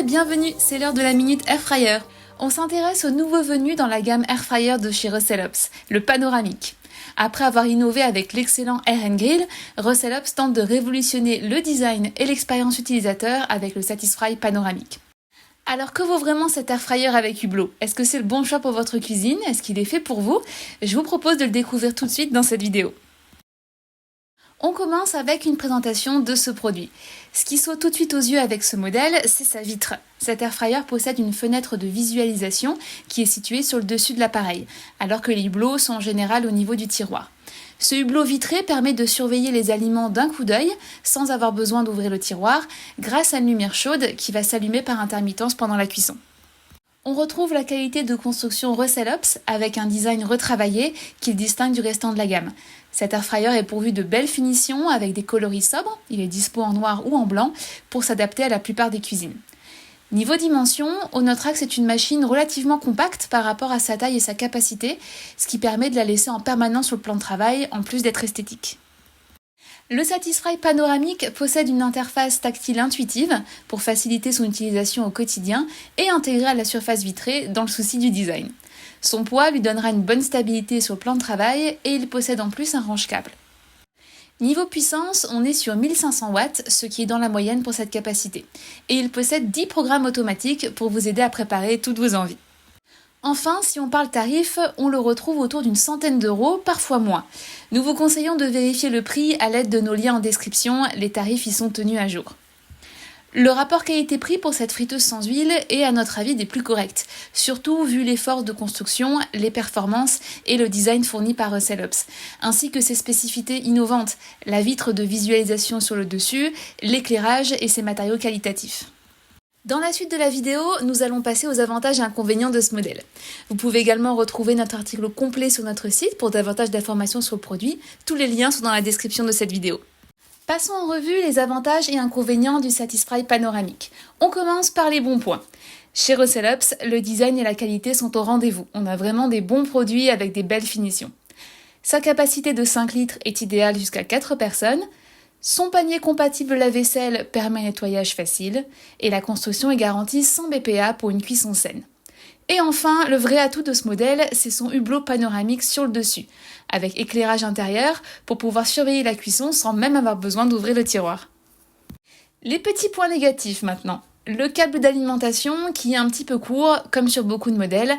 et bienvenue, c'est l'heure de la Minute Airfryer. On s'intéresse au nouveau venu dans la gamme Airfryer de chez Rocelops, le panoramique. Après avoir innové avec l'excellent Air & Grill, Rocelops tente de révolutionner le design et l'expérience utilisateur avec le Satisfry panoramique. Alors que vaut vraiment cet Airfryer avec Hublot? Est-ce que c'est le bon choix pour votre cuisine? Est-ce qu'il est fait pour vous? Je vous propose de le découvrir tout de suite dans cette vidéo. On commence avec une présentation de ce produit. Ce qui saute tout de suite aux yeux avec ce modèle, c'est sa vitre. Cet Airfryer possède une fenêtre de visualisation qui est située sur le dessus de l'appareil, alors que les hublots sont en général au niveau du tiroir. Ce hublot vitré permet de surveiller les aliments d'un coup d'œil, sans avoir besoin d'ouvrir le tiroir, grâce à une lumière chaude qui va s'allumer par intermittence pendant la cuisson. On retrouve la qualité de construction Rocelops avec un design retravaillé qui le distingue du restant de la gamme. Cet Airfryer est pourvu de belles finitions avec des coloris sobres, il est dispo en noir ou en blanc pour s'adapter à la plupart des cuisines. Niveau dimension, on notera que c'est une machine relativement compacte par rapport à sa taille et sa capacité, ce qui permet de la laisser en permanence sur le plan de travail en plus d'être esthétique. Le Satisfry panoramique possède une interface tactile intuitive pour faciliter son utilisation au quotidien et intégrée à la surface vitrée dans le souci du design. Son poids lui donnera une bonne stabilité sur le plan de travail et il possède en plus un range-câble. Niveau puissance, on est sur 1500 watts, ce qui est dans la moyenne pour cette capacité. Et il possède 10 programmes automatiques pour vous aider à préparer toutes vos envies. Enfin, si on parle tarif, on le retrouve autour d'une centaine d'euros, parfois moins. Nous vous conseillons de vérifier le prix à l'aide de nos liens en description, les tarifs y sont tenus à jour. Le rapport qualité-prix pour cette friteuse sans huile est à notre avis des plus corrects, surtout vu l'effort de construction, les performances et le design fourni par Rocelops, ainsi que ses spécificités innovantes, la vitre de visualisation sur le dessus, l'éclairage et ses matériaux qualitatifs. Dans la suite de la vidéo, nous allons passer aux avantages et inconvénients de ce modèle. Vous pouvez également retrouver notre article complet sur notre site pour davantage d'informations sur le produit. Tous les liens sont dans la description de cette vidéo. Passons en revue les avantages et inconvénients du Satisfry panoramique. On commence par les bons points. Chez Rocelops, le design et la qualité sont au rendez-vous. On a vraiment des bons produits avec des belles finitions. Sa capacité de 5 litres est idéale jusqu'à 4 personnes. Son panier compatible lave-vaisselle permet un nettoyage facile et la construction est garantie sans BPA pour une cuisson saine. Et enfin, le vrai atout de ce modèle, c'est son hublot panoramique sur le dessus, avec éclairage intérieur pour pouvoir surveiller la cuisson sans même avoir besoin d'ouvrir le tiroir. Les petits points négatifs maintenant. Le câble d'alimentation qui est un petit peu court, comme sur beaucoup de modèles,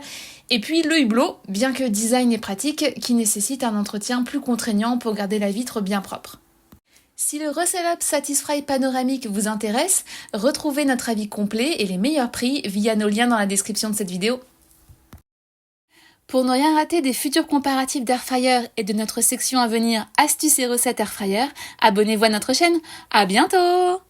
et puis le hublot, bien que design et pratique, qui nécessite un entretien plus contraignant pour garder la vitre bien propre. Si le Rocelops Satisfry panoramique vous intéresse, retrouvez notre avis complet et les meilleurs prix via nos liens dans la description de cette vidéo. Pour ne rien rater des futurs comparatifs d'Airfryer et de notre section à venir Astuces et recettes Airfryer, abonnez-vous à notre chaîne. À bientôt!